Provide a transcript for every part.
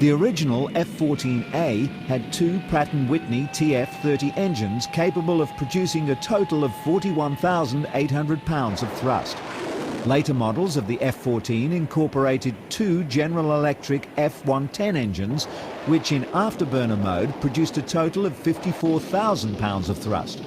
The original F-14A had two Pratt & Whitney TF-30 engines capable of producing a total of 41,800 pounds of thrust. Later models of the F-14 incorporated two General Electric F-110 engines, which in afterburner mode produced a total of 54,000 pounds of thrust.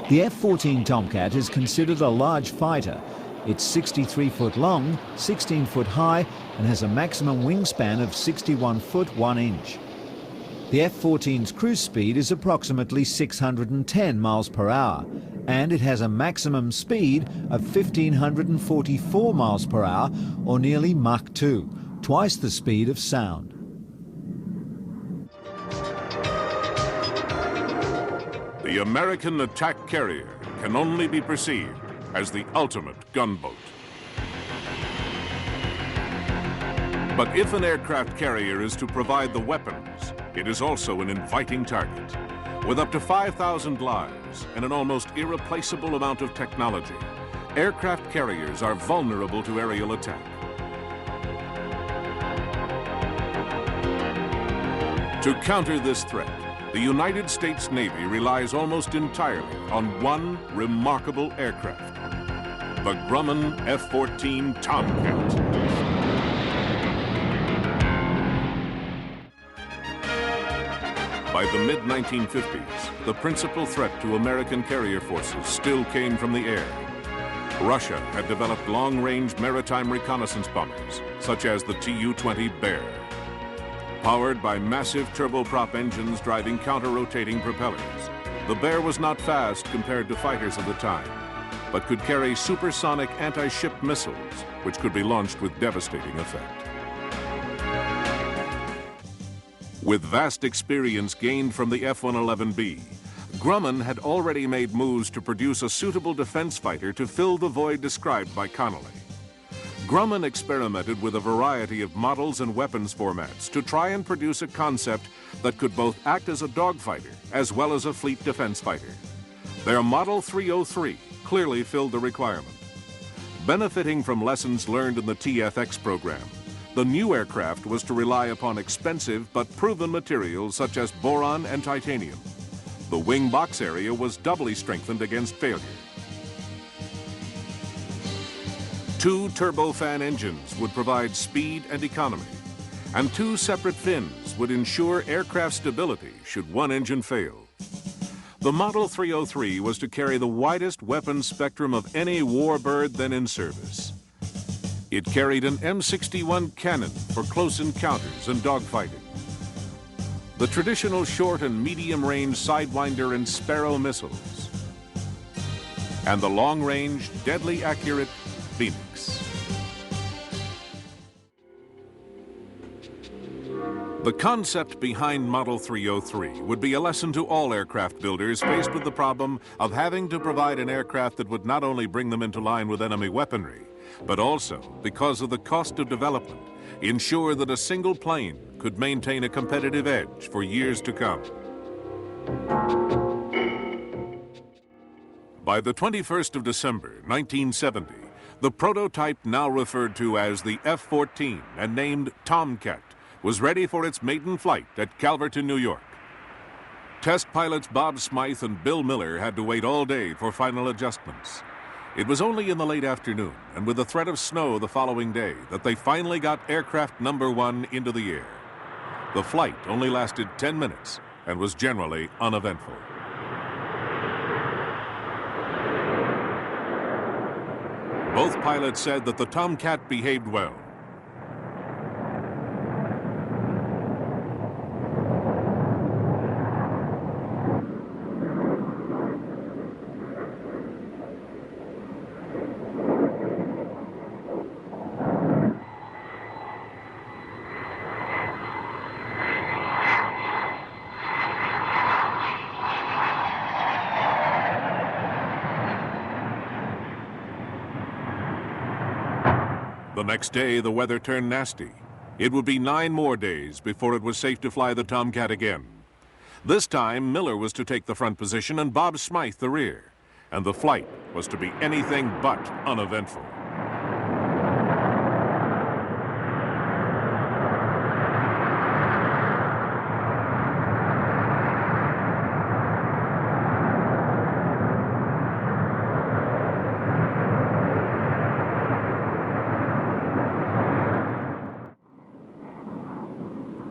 The F-14 Tomcat is considered a large fighter. It's 63 foot long, 16 foot high, and has a maximum wingspan of 61 foot 1 inch. The F-14's cruise speed is approximately 610 miles per hour, and it has a maximum speed of 1,544 miles per hour, or nearly Mach 2, twice the speed of sound. The American attack carrier can only be perceived as the ultimate gunboat. But if an aircraft carrier is to provide the weapons, it is also an inviting target. With up to 5,000 lives and an almost irreplaceable amount of technology, aircraft carriers are vulnerable to aerial attack. To counter this threat, the United States Navy relies almost entirely on one remarkable aircraft, the Grumman F-14 Tomcat. By the mid-1950s, the principal threat to American carrier forces still came from the air. Russia had developed long-range maritime reconnaissance bombers, such as the Tu-20 Bear. Powered by massive turboprop engines driving counter-rotating propellers, the Bear was not fast compared to fighters of the time, but could carry supersonic anti-ship missiles, which could be launched with devastating effect. With vast experience gained from the F-111B, Grumman had already made moves to produce a suitable defense fighter to fill the void described by Connolly. Grumman experimented with a variety of models and weapons formats to try and produce a concept that could both act as a dogfighter as well as a fleet defense fighter. Their Model 303 clearly filled the requirement. Benefiting from lessons learned in the TFX program, the new aircraft was to rely upon expensive but proven materials such as boron and titanium. The wing box area was doubly strengthened against failure. Two turbofan engines would provide speed and economy, and two separate fins would ensure aircraft stability should one engine fail. The Model 303 was to carry the widest weapons spectrum of any warbird then in service. It carried an M61 cannon for close encounters and dogfighting, the traditional short and medium-range Sidewinder and Sparrow missiles, and the long-range, deadly accurate Phoenix. The concept behind Model 303 would be a lesson to all aircraft builders faced with the problem of having to provide an aircraft that would not only bring them into line with enemy weaponry, but also, because of the cost of development, ensure that a single plane could maintain a competitive edge for years to come. By the 21st of December, 1970, the prototype now referred to as the F-14 and named Tomcat was ready for its maiden flight at Calverton, New York. Test pilots Bob Smythe and Bill Miller had to wait all day for final adjustments. It was only in the late afternoon, and with the threat of snow the following day, that they finally got aircraft number 1 into the air. The flight only lasted 10 minutes and was generally uneventful. Both pilots said that the Tomcat behaved well. The next day, the weather turned nasty. It would be 9 more days before it was safe to fly the Tomcat again. This time, Miller was to take the front position and Bob Smythe the rear, and the flight was to be anything but uneventful.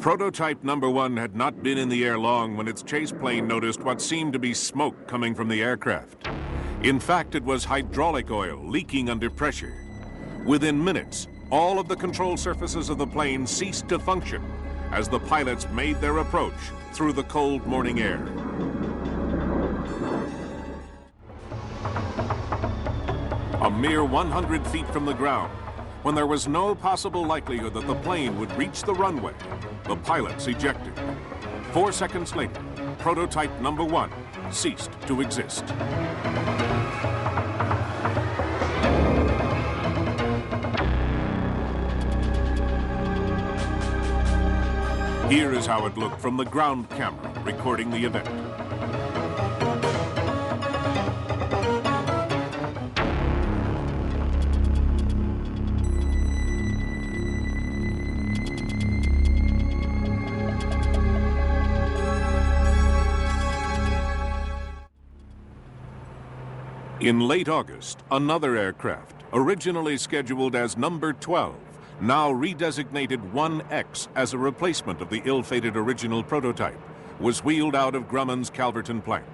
Prototype number 1 had not been in the air long when its chase plane noticed what seemed to be smoke coming from the aircraft. In fact, it was hydraulic oil leaking under pressure. Within minutes, all of the control surfaces of the plane ceased to function as the pilots made their approach through the cold morning air. A mere 100 feet from the ground, when there was no possible likelihood that the plane would reach the runway, the pilots ejected. 4 seconds later, prototype number 1 ceased to exist. Here is how it looked from the ground camera recording the event. In late August, another aircraft, originally scheduled as number 12, now redesignated 1X as a replacement of the ill-fated original prototype, was wheeled out of Grumman's Calverton plant.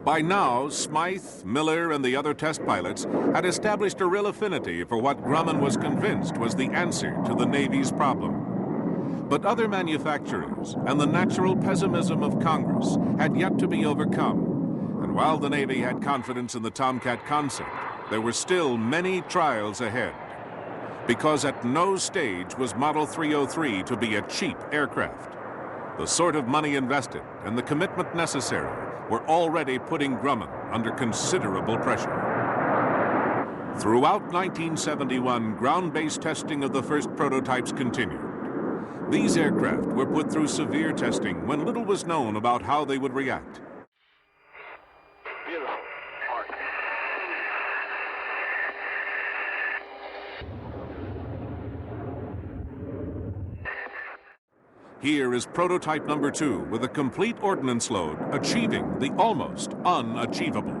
By now, Smythe, Miller, and the other test pilots had established a real affinity for what Grumman was convinced was the answer to the Navy's problem. But other manufacturers and the natural pessimism of Congress had yet to be overcome. And while the Navy had confidence in the Tomcat concept, there were still many trials ahead. Because at no stage was Model 303 to be a cheap aircraft. The sort of money invested and the commitment necessary were already putting Grumman under considerable pressure. Throughout 1971, ground-based testing of the first prototypes continued. These aircraft were put through severe testing when little was known about how they would react. Here is prototype number 2 with a complete ordnance load, achieving the almost unachievable.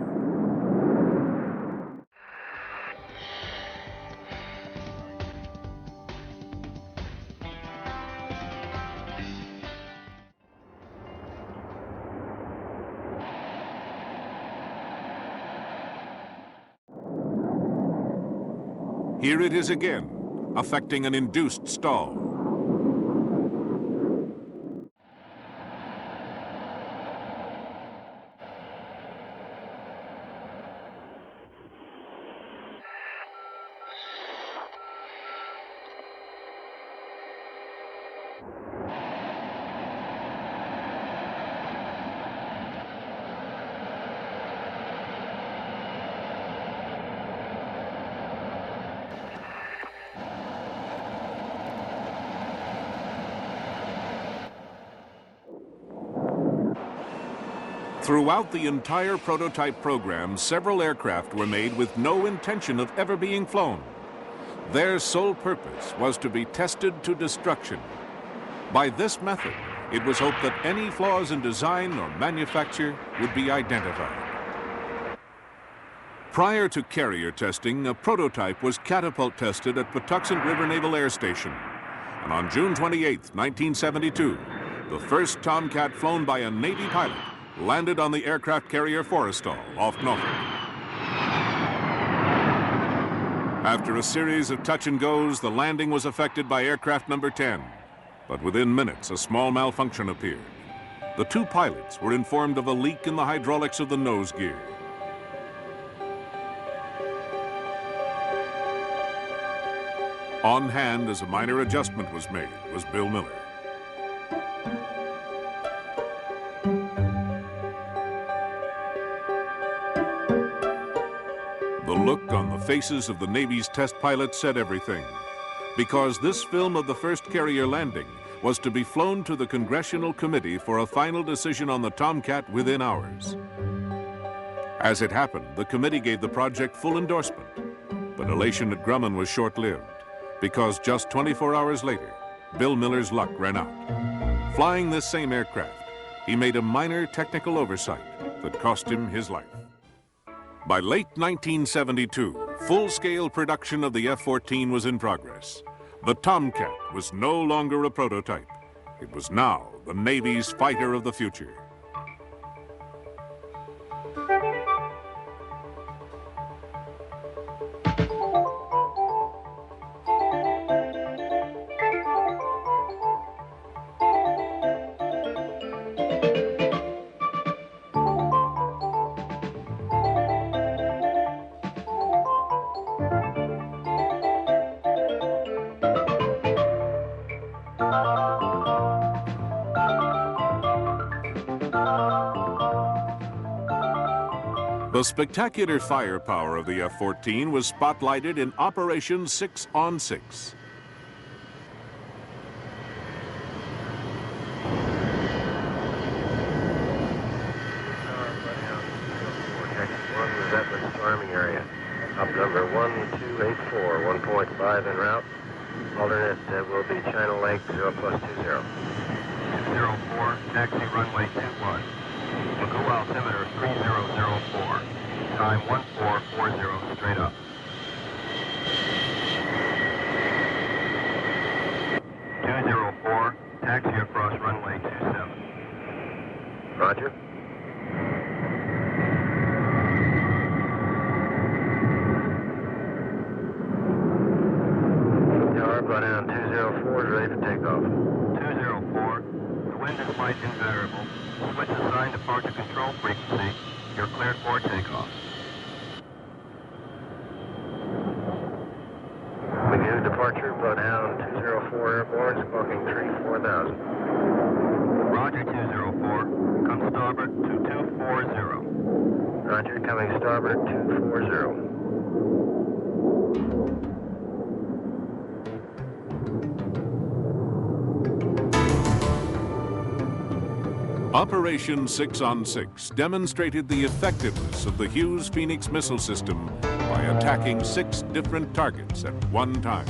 Here it is again, affecting an induced stall. Throughout the entire prototype program, several aircraft were made with no intention of ever being flown. Their sole purpose was to be tested to destruction. By this method, it was hoped that any flaws in design or manufacture would be identified. Prior to carrier testing, a prototype was catapult tested at Patuxent River Naval Air Station. And on June 28, 1972, the first Tomcat flown by a Navy pilot landed on the aircraft carrier Forrestal off Norfolk. After a series of touch and goes, the landing was affected by aircraft number 10. But within minutes, a small malfunction appeared. The two pilots were informed of a leak in the hydraulics of the nose gear. On hand as a minor adjustment was made was Bill Miller. The look on the faces of the Navy's test pilots said everything, because this film of the first carrier landing was to be flown to the Congressional Committee for a final decision on the Tomcat within hours. As it happened, the committee gave the project full endorsement, but elation at Grumman was short-lived, because just 24 hours later, Bill Miller's luck ran out. Flying this same aircraft, he made a minor technical oversight that cost him his life. By late 1972, full-scale production of the F-14 was in progress. The Tomcat was no longer a prototype. It was now the Navy's fighter of the future. The spectacular firepower of the F-14 was spotlighted in Operation 6 on 6. Storming area. Up number 1284, 1.5 en route. Alternate will be China Lake 0 plus 20. 204, taxi runway 21. Magoo altimeter 3004. Time 1440, straight up. 204, taxi across runway 27. Roger. Tower, blow down 204 is ready for takeoff. 204, the wind is light and variable. Switch assigned departure control frequency. You're cleared for takeoff. Magoo departure, blow down 204 airborne, smoking tree 4000. Roger 204, come starboard 2240. Roger, coming starboard 240. Operation 6 on 6 demonstrated the effectiveness of the Hughes Phoenix missile system by attacking 6 different targets at one time.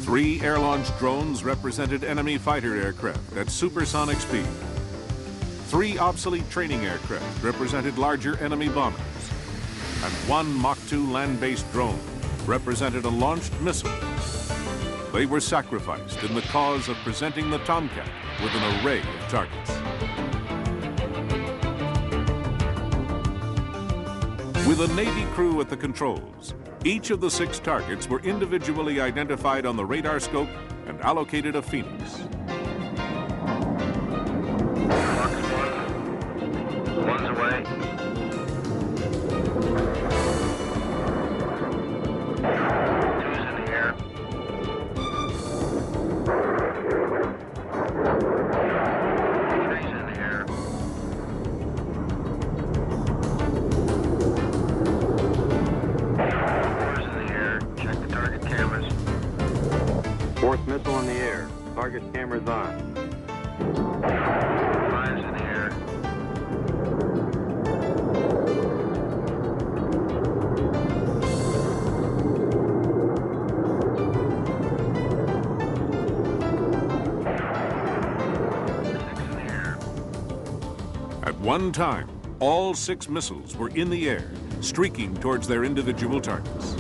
3 air-launched drones represented enemy fighter aircraft at supersonic speed. 3 obsolete training aircraft represented larger enemy bombers. And 1 Mach 2 land-based drone represented a launched missile. They were sacrificed in the cause of presenting the Tomcat with an array of targets. With a Navy crew at the controls, each of the 6 targets were individually identified on the radar scope and allocated a Phoenix. Box 1. One's away. 2's in the air. 3's in the air. 4's in the air. Check the target cameras. 4th missile in the air. Target cameras on. 5's in the air. 6's in the air. At one time, all 6 missiles were in the air, streaking towards their individual targets.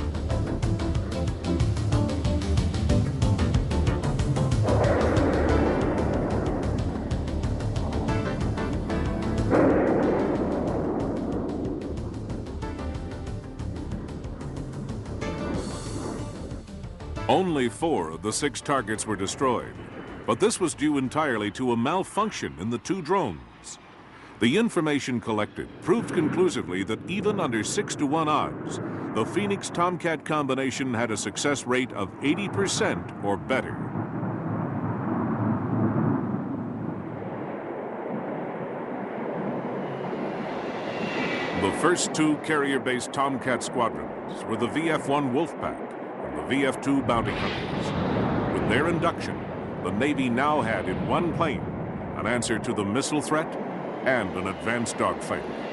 Only 4 of the 6 targets were destroyed, but this was due entirely to a malfunction in the 2 drones. The information collected proved conclusively that even under 6-to-1 odds, the Phoenix Tomcat combination had a success rate of 80% or better. The first two carrier-based Tomcat squadrons were the VF-1 Wolfpack and the VF-2 Bounty Hunters. With their induction, the Navy now had in one plane an answer to the missile threat and an advanced dogfighter.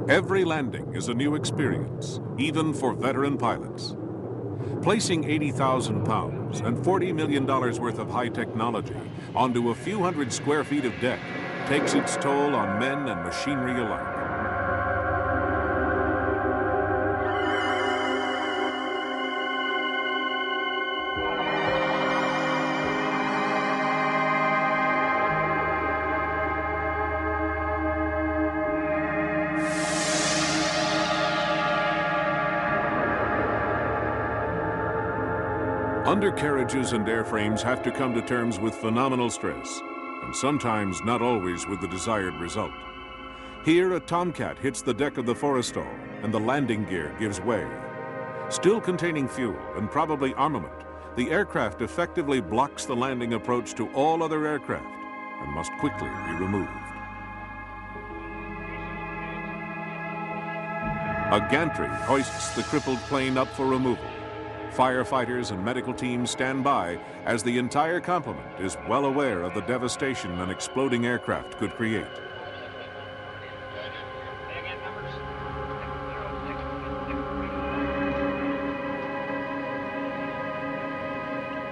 Every landing is a new experience, even for veteran pilots. Placing 80,000 pounds and $40 million worth of high technology onto a few hundred square feet of deck takes its toll on men and machinery alike. Undercarriages and airframes have to come to terms with phenomenal stress, and sometimes not always with the desired result. Here, a Tomcat hits the deck of the Forrestal, and the landing gear gives way. Still containing fuel and probably armament, the aircraft effectively blocks the landing approach to all other aircraft and must quickly be removed. A gantry hoists the crippled plane up for removal. Firefighters and medical teams stand by as the entire complement is well aware of the devastation an exploding aircraft could create.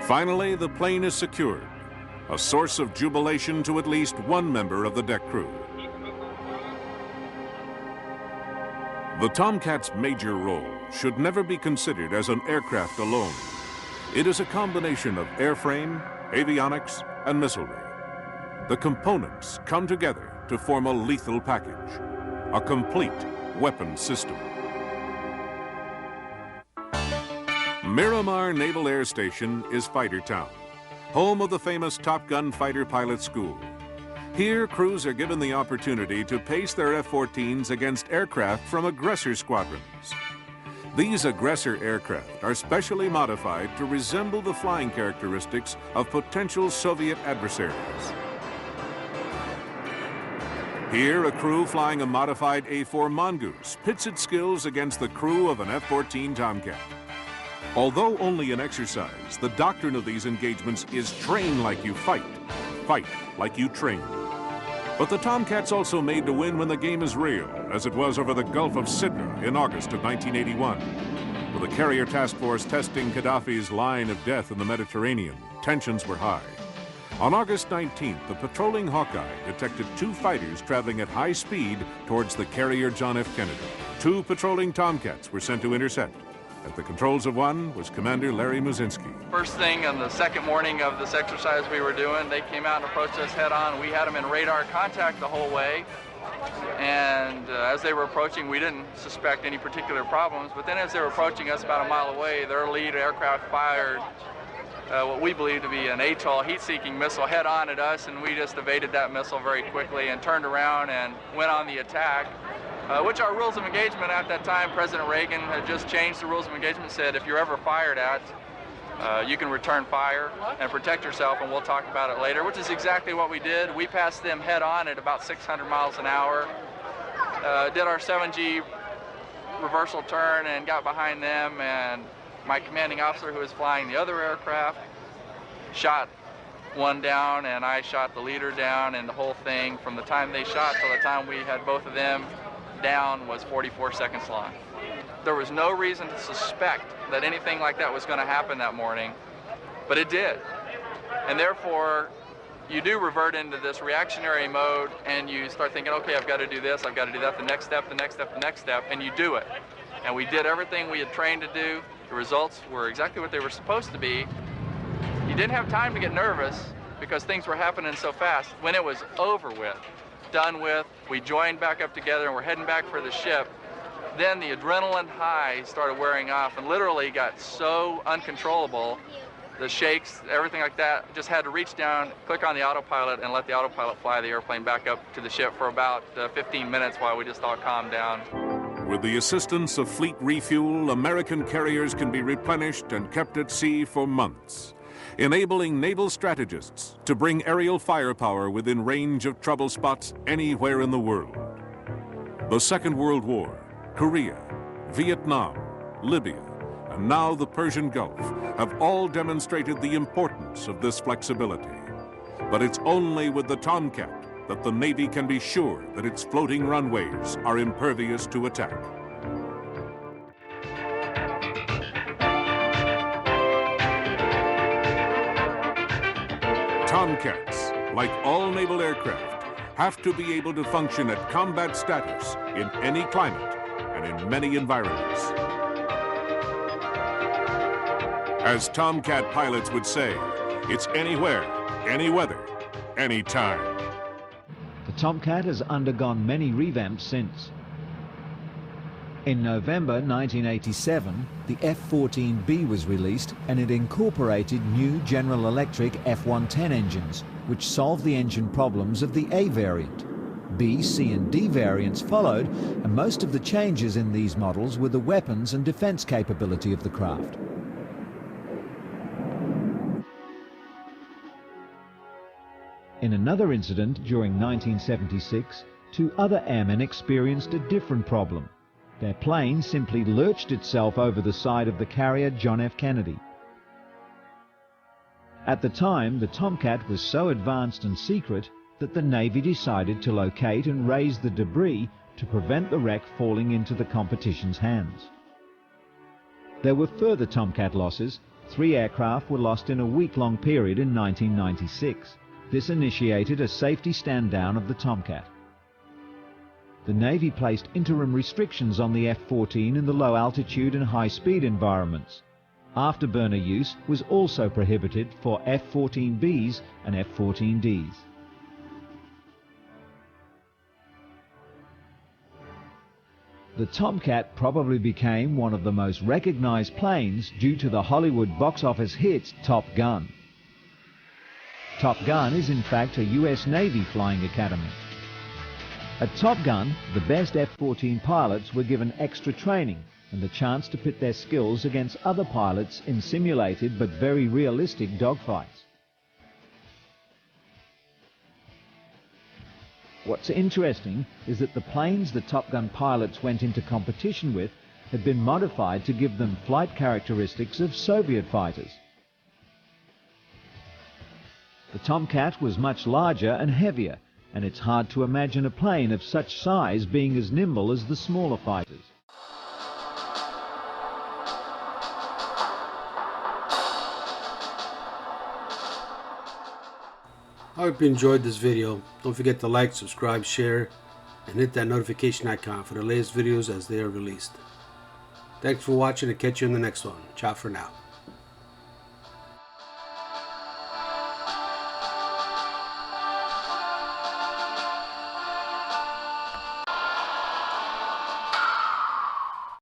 Finally, the plane is secured, a source of jubilation to at least one member of the deck crew. The Tomcat's major role should never be considered as an aircraft alone. It is a combination of airframe, avionics, and missilery. The components come together to form a lethal package, a complete weapon system. Miramar Naval Air Station is Fighter Town, home of the famous Top Gun fighter pilot school. Here, crews are given the opportunity to pace their F-14s against aircraft from aggressor squadrons. These aggressor aircraft are specially modified to resemble the flying characteristics of potential Soviet adversaries. Here, a crew flying a modified A-4 Mongoose pits its skills against the crew of an F-14 Tomcat. Although only an exercise, the doctrine of these engagements is train like you fight, fight like you train. But the Tomcat's also made to win when the game is real, as it was over the Gulf of Sidra in August of 1981. With the carrier task force testing Gaddafi's line of death in the Mediterranean, tensions were high. On August 19th, the patrolling Hawkeye detected two fighters traveling at high speed towards the carrier John F. Kennedy. Two patrolling Tomcats were sent to intercept, At the controls of one was Commander Larry Muzinski. First thing on the second morning of this exercise we were doing, they came out and approached us head on. We had them in radar contact the whole way. And as they were approaching, we didn't suspect any particular problems. But then as they were approaching us about a mile away, their lead aircraft fired what we believe to be an ATOL heat-seeking missile head on at us, and we just evaded that missile very quickly and turned around and went on the attack. Which our rules of engagement at that time, President Reagan had just changed the rules of engagement, said if you're ever fired at, you can return fire and protect yourself, and we'll talk about it later, which is exactly what we did. We passed them head on at about 600 miles an hour, did our 7G reversal turn and got behind them, and my commanding officer, who was flying the other aircraft, shot one down, and I shot the leader down, and the whole thing, from the time they shot till the time we had both of them down, was 44 seconds long. There was no reason to suspect that anything like that was going to happen that morning, but it did. And therefore, you do revert into this reactionary mode, and you start thinking, okay, I've got to do this, I've got to do that, the next step, the next step, the next step, and you do it. And we did everything we had trained to do. The results were exactly what they were supposed to be. You didn't have time to get nervous because things were happening so fast. When it was over with, done with, we joined back up together and we're heading back for the ship. Then the adrenaline high started wearing off and literally got so uncontrollable, the shakes, everything like that, just had to reach down, click on the autopilot, and let the autopilot fly the airplane back up to the ship for about 15 minutes while we just all calmed down. With the assistance of fleet refuel, American carriers can be replenished and kept at sea for months, enabling naval strategists to bring aerial firepower within range of trouble spots anywhere in the world. The Second World War, Korea, Vietnam, Libya, and now the Persian Gulf have all demonstrated the importance of this flexibility. But it's only with the Tomcat that the Navy can be sure that its floating runways are impervious to attack. Tomcats, like all naval aircraft, have to be able to function at combat status in any climate and in many environments. As Tomcat pilots would say, it's anywhere, any weather, any time. The Tomcat has undergone many revamps since. In November 1987, the F-14B was released, and it incorporated new General Electric F-110 engines, which solved the engine problems of the A variant. B, C and D variants followed, and most of the changes in these models were the weapons and defense capability of the craft. In another incident during 1976, two other airmen experienced a different problem. Their plane simply lurched itself over the side of the carrier John F. Kennedy. At the time, the Tomcat was so advanced and secret that the Navy decided to locate and raise the debris to prevent the wreck falling into the competition's hands. There were further Tomcat losses. 3 aircraft were lost in a week-long period in 1996. This initiated a safety stand-down of the Tomcat. The Navy placed interim restrictions on the F-14 in the low altitude and high speed environments. Afterburner use was also prohibited for F-14Bs and F-14Ds. The Tomcat probably became one of the most recognized planes due to the Hollywood box office hit Top Gun. Top Gun is in fact a US Navy flying academy. At Top Gun, the best F-14 pilots were given extra training and the chance to pit their skills against other pilots in simulated but very realistic dogfights. What's interesting is that the planes the Top Gun pilots went into competition with had been modified to give them flight characteristics of Soviet fighters. The Tomcat was much larger and heavier, and it's hard to imagine a plane of such size being as nimble as the smaller fighters. I hope you enjoyed this video. Don't forget to like, subscribe, share, and hit that notification icon for the latest videos as they are released. Thanks for watching and catch you in the next one. Ciao for now.